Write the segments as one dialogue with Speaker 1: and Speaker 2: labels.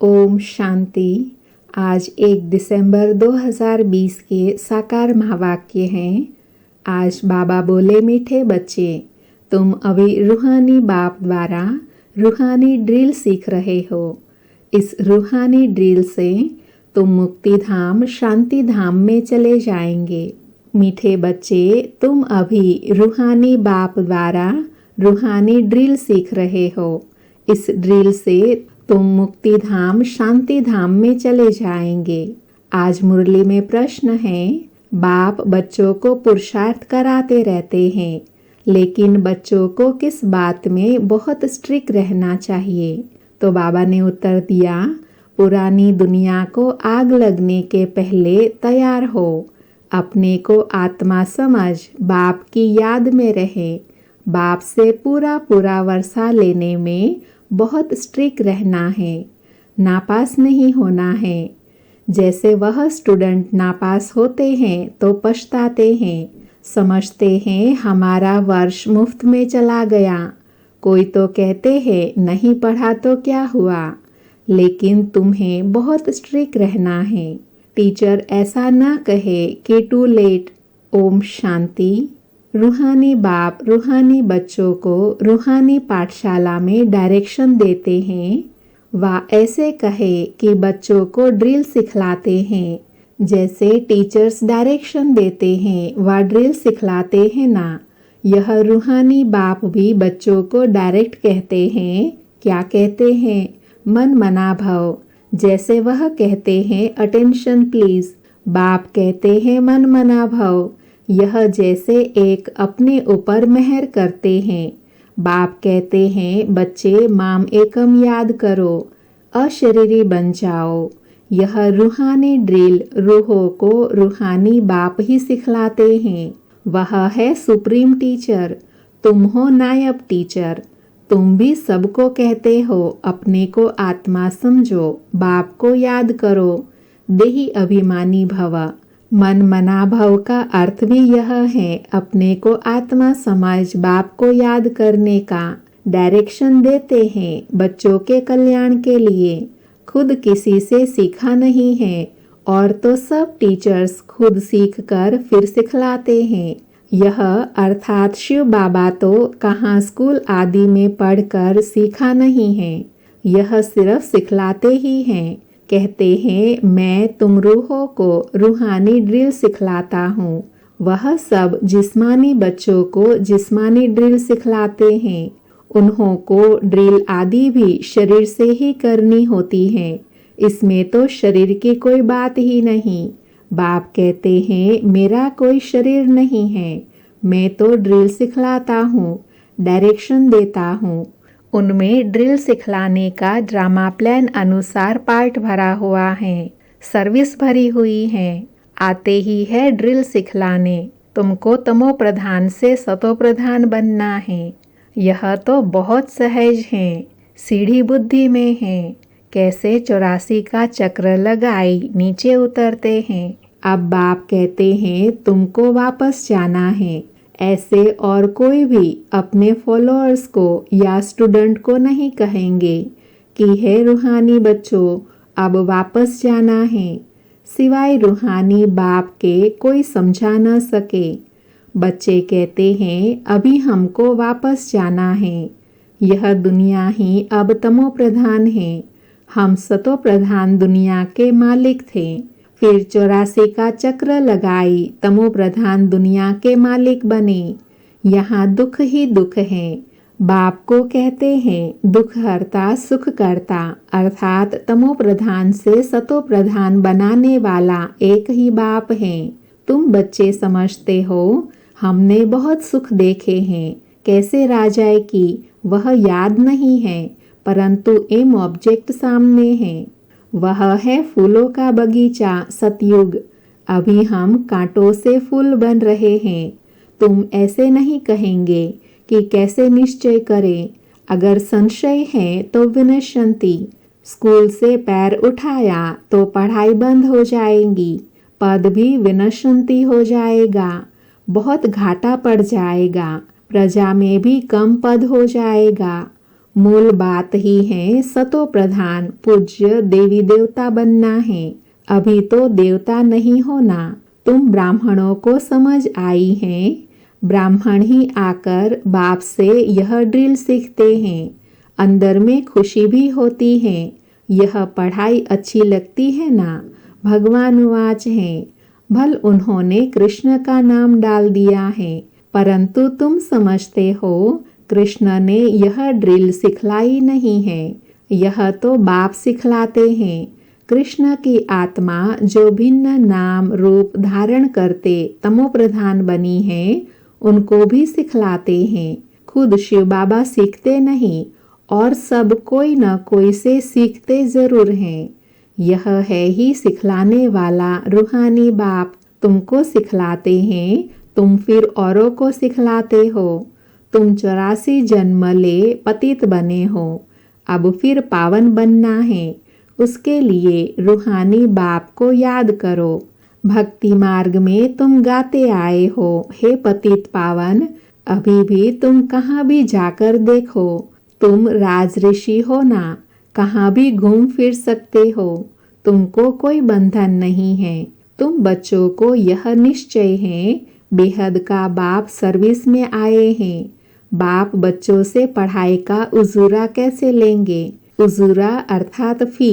Speaker 1: ओम शांति। आज 1 दिसंबर 2020 के साकार महावाक्य हैं। आज बाबा बोले, मीठे बच्चे, तुम अभी रूहानी बाप द्वारा रूहानी ड्रिल सीख रहे हो। इस रूहानी ड्रिल से तुम मुक्ति धाम शांति धाम में चले जाएंगे। मीठे बच्चे, तुम अभी रूहानी बाप द्वारा रूहानी ड्रिल सीख रहे हो। इस ड्रिल से तुम मुक्ति धाम शांति धाम में चले जाएंगे। आज मुरली में प्रश्न है, बाप बच्चों को पुरुषार्थ कराते रहते हैं, लेकिन बच्चों को किस बात में बहुत स्ट्रिक्ट रहना चाहिए? तो बाबा ने उत्तर दिया, पुरानी दुनिया को आग लगने के पहले तैयार हो। अपने को आत्मा समझ बाप की याद में रहे। बाप से पूरा वर्षा लेने में बहुत स्ट्रिक्ट रहना है, नापास नहीं होना है। जैसे वह स्टूडेंट नापास होते हैं तो पछताते हैं, समझते हैं हमारा वर्ष मुफ्त में चला गया। कोई तो कहते हैं नहीं पढ़ा तो क्या हुआ, लेकिन तुम्हें बहुत स्ट्रिक्ट रहना है। टीचर ऐसा न कहे कि टू लेट। ओम शांति। रूहानी बाप रूहानी बच्चों को रूहानी पाठशाला में डायरेक्शन देते हैं। वह ऐसे कहे कि बच्चों को ड्रिल सिखलाते हैं, जैसे टीचर्स डायरेक्शन देते हैं वह ड्रिल सिखलाते हैं ना। यह रूहानी बाप भी बच्चों को डायरेक्ट कहते हैं। क्या कहते हैं? मन मना भव। जैसे वह कहते हैं अटेंशन प्लीज, बाप कहते हैं मन मना भव। यह जैसे एक अपने ऊपर मेहर करते हैं। बाप कहते हैं बच्चे माम एकम याद करो, अशरीरी बन जाओ। यह रूहानी ड्रिल रूहों को रूहानी बाप ही सिखलाते हैं। वह है सुप्रीम टीचर, तुम हो नायब टीचर। तुम भी सबको कहते हो अपने को आत्मा समझो, बाप को याद करो, देही अभिमानी भव। मन मना भव का अर्थ भी यह है, अपने को आत्मा समझ बाप को याद करने का डायरेक्शन देते हैं बच्चों के कल्याण के लिए। खुद किसी से सीखा नहीं है, और तो सब टीचर्स खुद सीख कर फिर सिखलाते हैं। यह अर्थात शिव बाबा तो कहाँ स्कूल आदि में पढ़कर सीखा नहीं है, यह सिर्फ सिखलाते ही हैं। कहते हैं मैं तुम रूहों को रूहानी ड्रिल सिखलाता हूँ। वह सब जिस्मानी बच्चों को जिस्मानी ड्रिल सिखलाते हैं। उन्हों को ड्रिल आदि भी शरीर से ही करनी होती है, इसमें तो शरीर की कोई बात ही नहीं। बाप कहते हैं मेरा कोई शरीर नहीं है, मैं तो ड्रिल सिखलाता हूँ, डायरेक्शन देता हूँ। उनमें ड्रिल सिखलाने का ड्रामा प्लान अनुसार पार्ट भरा हुआ है, सर्विस भरी हुई है। आते ही है ड्रिल सिखलाने। तुमको तमो प्रधान से सतो प्रधान बनना है। यह तो बहुत सहज है, सीढ़ी बुद्धि में है। कैसे 84 का चक्र लगाई नीचे उतरते हैं। अब बाप कहते हैं तुमको वापस जाना है। ऐसे और कोई भी अपने फॉलोअर्स को या स्टूडेंट को नहीं कहेंगे कि हे रूहानी बच्चों अब वापस जाना है। सिवाय रूहानी बाप के कोई समझा न सके। बच्चे कहते हैं अभी हमको वापस जाना है। यह दुनिया ही अब तमो प्रधान है। हम सतो प्रधान दुनिया के मालिक थे, फिर 84 का चक्र लगाई, तमो प्रधान दुनिया के मालिक बने। यहाँ दुख ही दुख है। बाप को कहते हैं दुख हरता सुख करता, अर्थात तमो प्रधान से सतो प्रधान बनाने वाला एक ही बाप है। तुम बच्चे समझते हो हमने बहुत सुख देखे हैं, कैसे राजाए की वह याद नहीं है, परंतु एम ऑब्जेक्ट सामने है। वह है फूलों का बगीचा सतयुग। अभी हम कांटों से फूल बन रहे हैं। तुम ऐसे नहीं कहेंगे कि कैसे निश्चय करें। अगर संशय है तो विनश्यंती। स्कूल से पैर उठाया तो पढ़ाई बंद हो जाएगी, पद भी विनश्यंती हो जाएगा, बहुत घाटा पड़ जाएगा, प्रजा में भी कम पद हो जाएगा। मूल बात ही है सतो प्रधान पूज्य देवी देवता बनना है। अभी तो देवता नहीं होना। तुम ब्राह्मणों को समझ आई है। ब्राह्मण ही आकर बाप से यह ड्रिल सीखते हैं। अंदर में खुशी भी होती है। यह पढ़ाई अच्छी लगती है ना। भगवान वाच है, भल उन्होंने कृष्ण का नाम डाल दिया है, परंतु तुम समझते हो कृष्ण ने यह ड्रिल सिखलाई नहीं है। यह तो बाप सिखलाते हैं। कृष्ण की आत्मा जो भिन्न नाम रूप धारण करते तमोप्रधान बनी है, उनको भी सिखलाते हैं। खुद शिव बाबा सीखते नहीं और सब कोई न कोई से सीखते जरूर हैं। यह है ही सिखलाने वाला रूहानी बाप। तुमको सिखलाते हैं, तुम फिर औरों को सिखलाते हो। तुम 84 जन्म ले पतित बने हो, अब फिर पावन बनना है। उसके लिए रूहानी बाप को याद करो। भक्ति मार्ग में तुम गाते आए हो, हे पतित पावन। अभी भी तुम कहाँ भी जाकर देखो, तुम राज ऋषि हो ना, कहाँ भी घूम फिर सकते हो। तुमको कोई बंधन नहीं है। तुम बच्चों को यह निश्चय है, बेहद का बाप सर्विस में आए हैं। बाप बच्चों से पढ़ाई का उजूरा कैसे लेंगे? उजूरा अर्थात फी।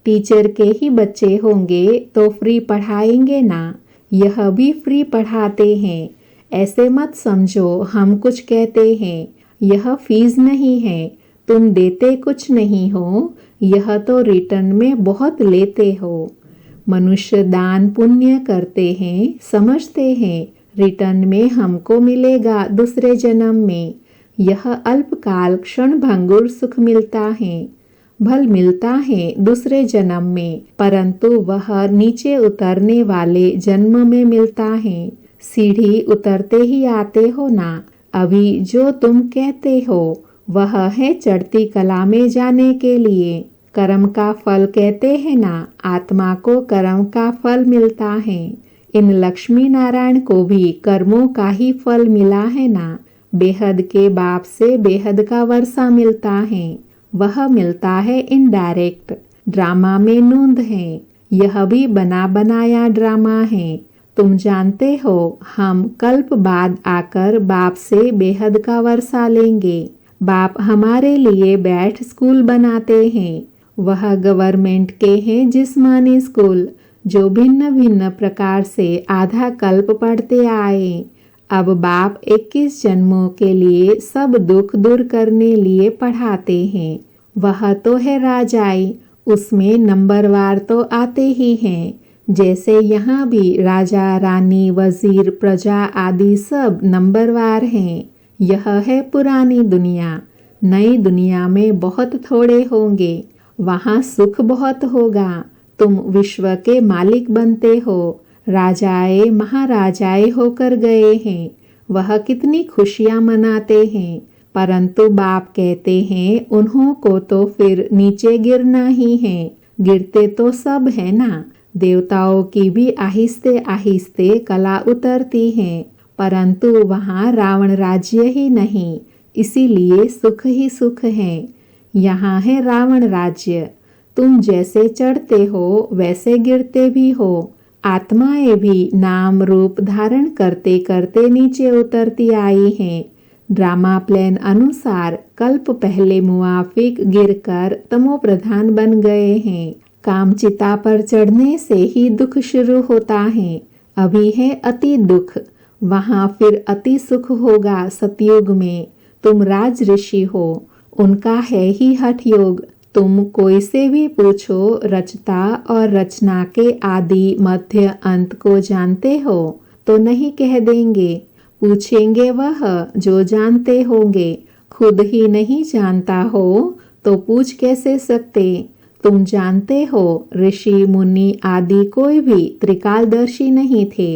Speaker 1: टीचर के ही बच्चे होंगे तो फ्री पढ़ाएंगे ना। यह भी फ्री पढ़ाते हैं। ऐसे मत समझो हम कुछ कहते हैं। यह फीस नहीं है। तुम देते कुछ नहीं हो, यह तो रिटर्न में बहुत लेते हो। मनुष्य दान पुण्य करते हैं, समझते हैं रिटर्न में हमको मिलेगा दूसरे जन्म में। यह अल्पकाल क्षण भंगुर सुख मिलता है, भल मिलता है दूसरे जन्म में, परंतु वह नीचे उतरने वाले जन्म में मिलता है। सीढ़ी उतरते ही आते हो ना। अभी जो तुम कहते हो वह है चढ़ती कला में जाने के लिए। कर्म का फल कहते हैं ना, आत्मा को कर्म का फल मिलता है। इन लक्ष्मी नारायण को भी कर्मों का ही फल मिला है ना। बेहद के बाप से बेहद का वर्षा मिलता है, वह मिलता है इनडायरेक्ट। ड्रामा में नूंद है, यह भी बना बनाया ड्रामा है। तुम जानते हो हम कल्प बाद आकर बाप से बेहद का वर्षा लेंगे। बाप हमारे लिए बैठ स्कूल बनाते हैं। वह गवर्नमेंट के हैं जिस्मानी स्कूल, जो भिन्न भिन्न प्रकार से आधा कल्प पढ़ते आए। अब बाप 21 जन्मों के लिए सब दुख दूर करने लिए पढ़ाते हैं। वह तो है राजाई, उसमें नंबरवार तो आते ही हैं। जैसे यहाँ भी राजा रानी वजीर प्रजा आदि सब नंबरवार हैं। यह है पुरानी दुनिया। नई दुनिया में बहुत थोड़े होंगे, वहाँ सुख बहुत होगा। तुम विश्व के मालिक बनते हो। राजाए महाराजाए होकर गए हैं, वह कितनी खुशियाँ मनाते हैं, परंतु बाप कहते हैं उन्हों को तो फिर नीचे गिरना ही है। गिरते तो सब है ना। देवताओं की भी आहिस्ते आहिस्ते कला उतरती है, परंतु वहाँ रावण राज्य ही नहीं, इसीलिए सुख ही सुख है। यहाँ है रावण राज्य। तुम जैसे चढ़ते हो वैसे गिरते भी हो। आत्माएं भी नाम रूप धारण करते करते नीचे उतरती आई हैं। ड्रामा प्लान अनुसार कल्प पहले मुआफिक गिरकर तमो प्रधान बन गए हैं। कामचिता पर चढ़ने से ही दुख शुरू होता है। अभी है अति दुख, वहाँ फिर अति सुख होगा सतयुग में। तुम राज ऋषि हो, उनका है ही हठ योग। तुम कोई से भी पूछो, रचता और रचना के आदि मध्य अंत को जानते हो तो नहीं कह देंगे। पूछेंगे वह जो जानते होंगे। खुद ही नहीं जानता हो तो पूछ कैसे सकते। तुम जानते हो ऋषि मुनि आदि कोई भी त्रिकालदर्शी नहीं थे।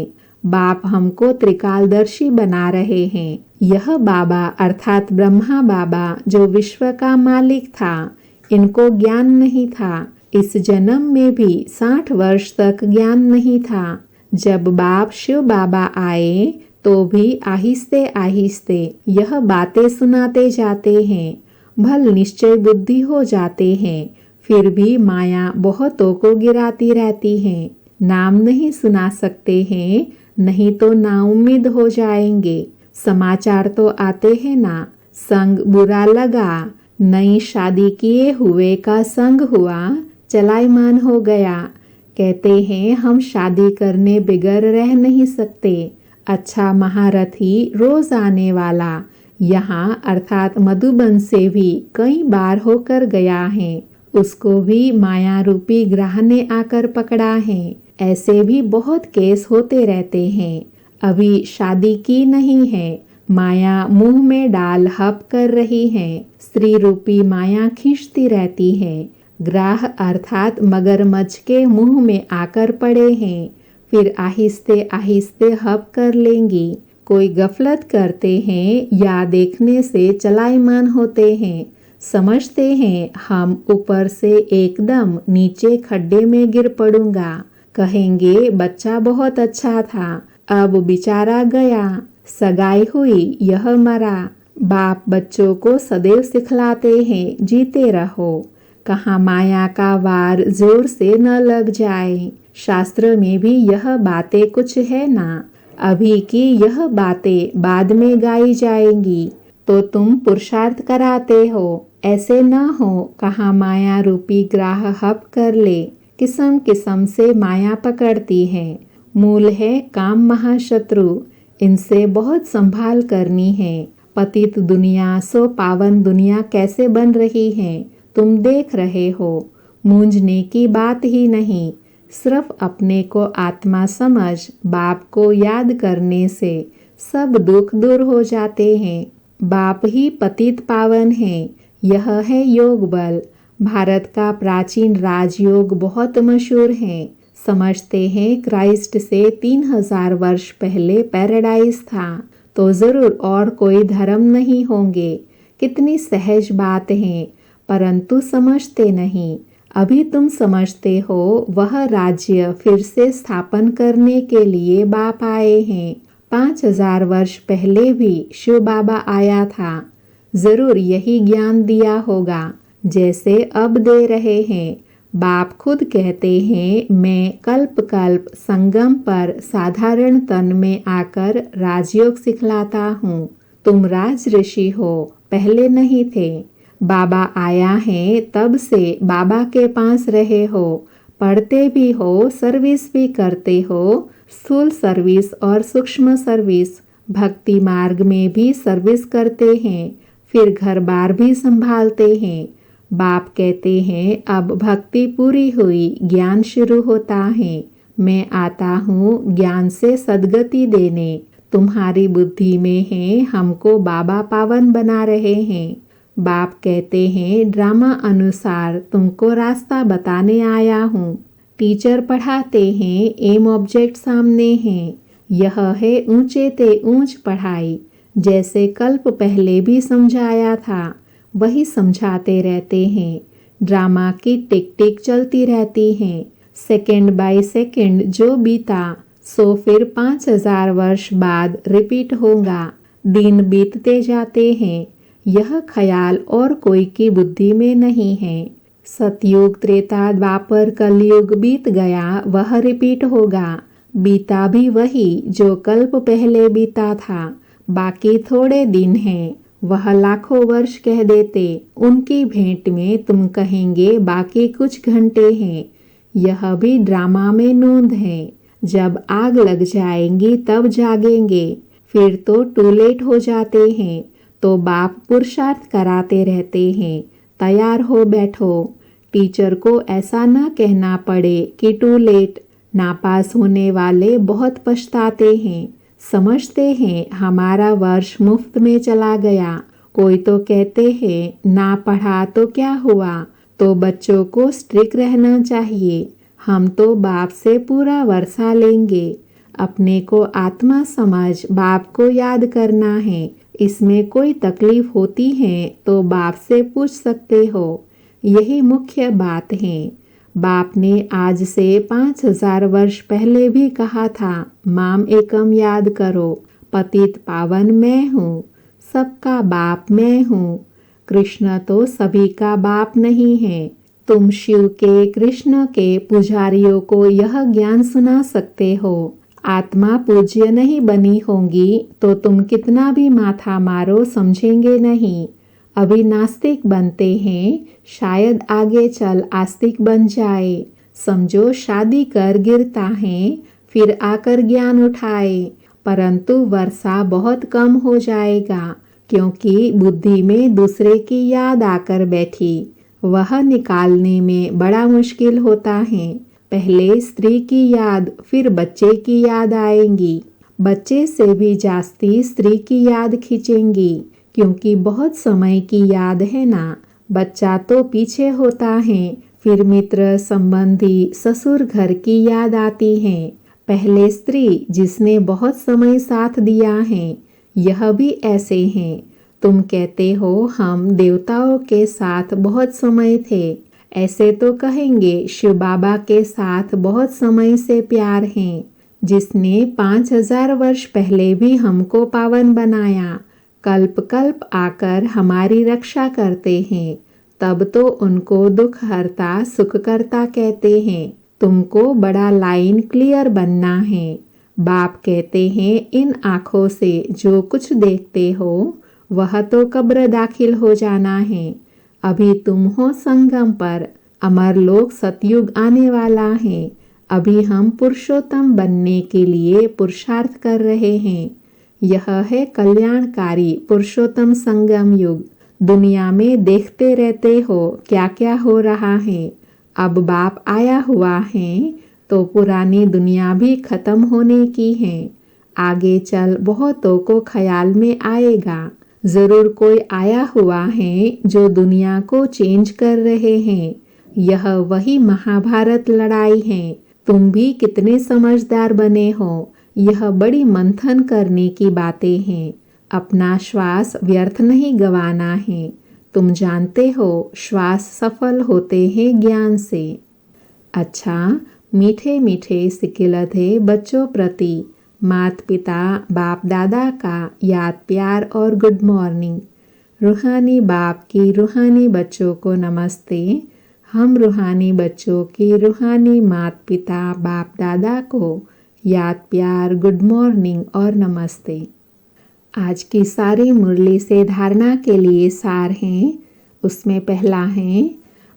Speaker 1: बाप हमको त्रिकालदर्शी बना रहे हैं। यह बाबा अर्थात ब्रह्मा बाबा जो विश्व का मालिक था, इनको ज्ञान नहीं था। इस जन्म में भी 60 वर्ष तक ज्ञान नहीं था। जब बाप शिव बाबा आए तो भी आहिस्ते आहिस्ते यह बातें सुनाते जाते हैं। भल निश्चय बुद्धि हो जाते हैं, फिर भी माया बहुतों को गिराती रहती है। नाम नहीं सुना सकते हैं, नहीं तो नाउम्मीद हो जाएंगे। समाचार तो आते हैं ना, संग बुरा लगा, नई शादी किए हुए का संग हुआ, चलायमान हो गया। कहते हैं हम शादी करने बिगर रह नहीं सकते। अच्छा महारथी रोज आने वाला यहाँ अर्थात मधुबन से भी कई बार होकर गया है, उसको भी माया रूपी ग्रह ने आकर पकड़ा है। ऐसे भी बहुत केस होते रहते हैं। अभी शादी की नहीं है, माया मुंह में डाल हप कर रही है। स्त्री रूपी माया खींचती रहती है। ग्राह अर्थात मगरमच्छ के मुंह में आकर पड़े हैं, फिर आहिस्ते आहिस्ते हप कर लेंगी। कोई गफलत करते हैं या देखने से चलायमान होते हैं, समझते हैं हम ऊपर से एकदम नीचे खड्डे में गिर पड़ूंगा। कहेंगे बच्चा बहुत अच्छा था, अब बेचारा गया, सगाई हुई यह मरा। बाप बच्चों को सदैव सिखलाते हैं जीते रहो, कहाँ माया का वार जोर से न लग जाए। शास्त्र में भी यह बातें कुछ है ना, अभी की यह बातें बाद में गाई जाएंगी, तो तुम पुरुषार्थ कराते हो। ऐसे न हो कहाँ माया रूपी ग्राह हप कर ले। किस्म किस्म से माया पकड़ती है। मूल है काम महाशत्रु, इनसे बहुत संभाल करनी है। पतित दुनिया सो पावन दुनिया कैसे बन रही है, तुम देख रहे हो। मूंझने की बात ही नहीं, सिर्फ अपने को आत्मा समझ बाप को याद करने से सब दुख दूर हो जाते हैं। बाप ही पतित पावन है, यह है योग बल। भारत का प्राचीन राजयोग बहुत मशहूर है। समझते हैं क्राइस्ट से 3000 वर्ष पहले पैराडाइज था, तो जरूर और कोई धर्म नहीं होंगे। कितनी सहज बात है, परंतु समझते नहीं। अभी तुम समझते हो वह राज्य फिर से स्थापन करने के लिए बाप आए हैं। 5000 वर्ष पहले भी शिव बाबा आया था, जरूर यही ज्ञान दिया होगा जैसे अब दे रहे हैं। बाप खुद कहते हैं मैं कल्प कल्प संगम पर साधारण तन में आकर राजयोग सिखलाता हूँ। तुम राज ऋषि हो, पहले नहीं थे। बाबा आया है तब से बाबा के पास रहे हो, पढ़ते भी हो, सर्विस भी करते हो, स्थूल सर्विस और सूक्ष्म सर्विस। भक्ति मार्ग में भी सर्विस करते हैं, फिर घर बार भी संभालते हैं। बाप कहते हैं अब भक्ति पूरी हुई, ज्ञान शुरू होता है। मैं आता हूँ ज्ञान से सद्गति देने। तुम्हारी बुद्धि में है, हमको बाबा पावन बना रहे हैं। बाप कहते हैं ड्रामा अनुसार तुमको रास्ता बताने आया हूँ। टीचर पढ़ाते हैं, एम ऑब्जेक्ट सामने है। यह है ऊंचे ते ऊंच पढ़ाई। जैसे कल्प पहले भी समझाया था, वही समझाते रहते हैं। ड्रामा की टिक टिक चलती रहती है। सेकंड बाय सेकंड जो बीता सो फिर 5000 वर्ष बाद रिपीट होगा। दिन बीतते जाते हैं, यह ख्याल और कोई की बुद्धि में नहीं है। सतयुग त्रेता द्वापर कलयुग बीत गया, वह रिपीट होगा। बीता भी वही जो कल्प पहले बीता था, बाकी थोड़े दिन हैं। वह लाखों वर्ष कह देते, उनकी भेंट में तुम कहेंगे बाकी कुछ घंटे हैं। यह भी ड्रामा में नोंद है। जब आग लग जाएंगी तब जागेंगे, फिर तो टू लेट हो जाते हैं। तो बाप पुरुषार्थ कराते रहते हैं, तैयार हो बैठो। टीचर को ऐसा न कहना पड़े कि टू लेट। नापास होने वाले बहुत पछताते हैं, समझते हैं हमारा वर्ष मुफ्त में चला गया। कोई तो कहते हैं ना पढ़ा तो क्या हुआ, तो बच्चों को स्ट्रिक्ट रहना चाहिए। हम तो बाप से पूरा वर्षा लेंगे। अपने को आत्मा समझ बाप को याद करना है। इसमें कोई तकलीफ होती है तो बाप से पूछ सकते हो। यही मुख्य बात है। बाप ने आज से 5000 वर्ष पहले भी कहा था, माम एकम याद करो, पतित पावन मैं हूँ, सबका बाप मैं हूँ। कृष्ण तो सभी का बाप नहीं है। तुम शिव के, कृष्ण के पुजारियों को यह ज्ञान सुना सकते हो। आत्मा पूज्य नहीं बनी होंगी तो तुम कितना भी माथा मारो समझेंगे नहीं। अभी नास्तिक बनते हैं, शायद आगे चल आस्तिक बन जाए। समझो शादी कर गिरता है, फिर आकर ज्ञान उठाए, परंतु वर्षा बहुत कम हो जाएगा क्योंकि बुद्धि में दूसरे की याद आकर बैठी। वह निकालने में बड़ा मुश्किल होता है। पहले स्त्री की याद, फिर बच्चे की याद आएंगी। बच्चे से भी जास्ती स्त्री की याद खींचेंगी क्योंकि बहुत समय की याद है ना। बच्चा तो पीछे होता है, फिर मित्र, संबंधी, ससुर घर की याद आती है। पहले स्त्री जिसने बहुत समय साथ दिया है। यह भी ऐसे हैं। तुम कहते हो हम देवताओं के साथ बहुत समय थे, ऐसे तो कहेंगे शिव बाबा के साथ बहुत समय से प्यार है, जिसने 5000 वर्ष पहले भी हमको पावन बनाया, कल्प कल्प आकर हमारी रक्षा करते हैं। तब तो उनको दुख हरता सुख करता कहते हैं। तुमको बड़ा लाइन क्लियर बनना है। बाप कहते हैं इन आँखों से जो कुछ देखते हो वह तो कब्र दाखिल हो जाना है। अभी तुम हो संगम पर, अमर लोक सतयुग आने वाला है। अभी हम पुरुषोत्तम बनने के लिए पुरुषार्थ कर रहे हैं। यह है कल्याणकारी पुरुषोत्तम संगम युग। दुनिया में देखते रहते हो क्या क्या हो रहा है। अब बाप आया हुआ है तो पुरानी दुनिया भी खत्म होने की है। आगे चल बहुतों को ख्याल में आएगा, जरूर कोई आया हुआ है जो दुनिया को चेंज कर रहे हैं। यह वही महाभारत लड़ाई है। तुम भी कितने समझदार बने हो। यह बड़ी मंथन करने की बातें हैं। अपना श्वास व्यर्थ नहीं गंवाना है। तुम जानते हो श्वास सफल होते हैं ज्ञान से। अच्छा, मीठे मीठे सिकिलधे बच्चों प्रति माता पिता बाप दादा का याद प्यार और गुड मॉर्निंग। रूहानी बाप की रूहानी बच्चों को नमस्ते। हम रूहानी बच्चों की रूहानी माता पिता बाप दादा को याद प्यार गुड मॉर्निंग और नमस्ते। आज की सारी मुरली से धारणा के लिए सार हैं। उसमें पहला है,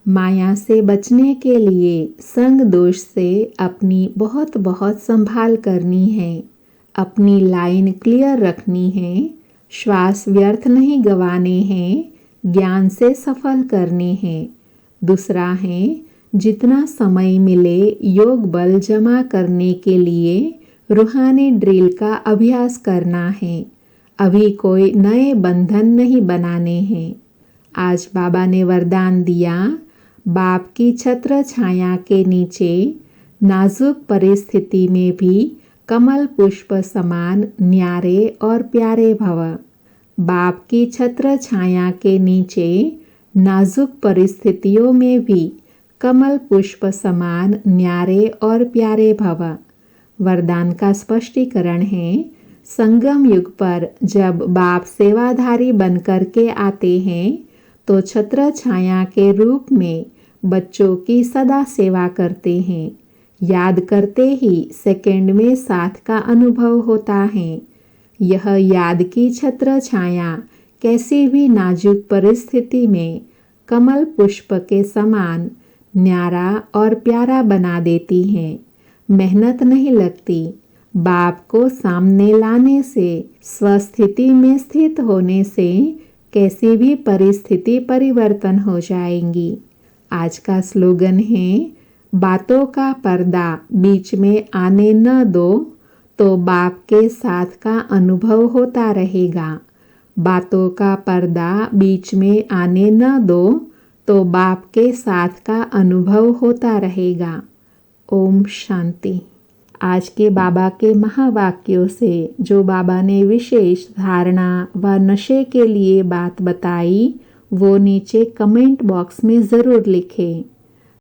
Speaker 1: माया से बचने के लिए संग दोष से अपनी बहुत बहुत संभाल करनी है। अपनी लाइन क्लियर रखनी है। श्वास व्यर्थ नहीं गंवाने हैं। ज्ञान से सफल करने हैं। दूसरा है, जितना समय मिले योग बल जमा करने के लिए रूहानी ड्रिल का अभ्यास करना है। अभी कोई नए बंधन नहीं बनाने हैं। आज बाबा ने वरदान दिया, बाप की छत्र छाया के नीचे नाजुक परिस्थिति में भी कमल पुष्प समान न्यारे और प्यारे भव। बाप की छत्र छाया के नीचे नाजुक परिस्थितियों में भी कमल पुष्प समान न्यारे और प्यारे भव। वरदान का स्पष्टीकरण है, संगम युग पर जब बाप सेवाधारी बनकर के आते हैं तो छत्र छाया के रूप में बच्चों की सदा सेवा करते हैं। याद करते ही सेकंड में साथ का अनुभव होता है। यह याद की छत्र छाया कैसी भी नाजुक परिस्थिति में कमल पुष्प के समान न्यारा और प्यारा बना देती है। मेहनत नहीं लगती। बाप को सामने लाने से, स्वस्थिति में स्थित होने से कैसी भी परिस्थिति परिवर्तन हो जाएंगी। आज का स्लोगन है, बातों का पर्दा बीच में आने न दो तो बाप के साथ का अनुभव होता रहेगा। बातों का पर्दा बीच में आने न दो तो बाप के साथ का अनुभव होता रहेगा। ओम शांति। आज के बाबा के महावाक्यों से जो बाबा ने विशेष धारणा व नशे के लिए बात बताई वो नीचे कमेंट बॉक्स में ज़रूर लिखें।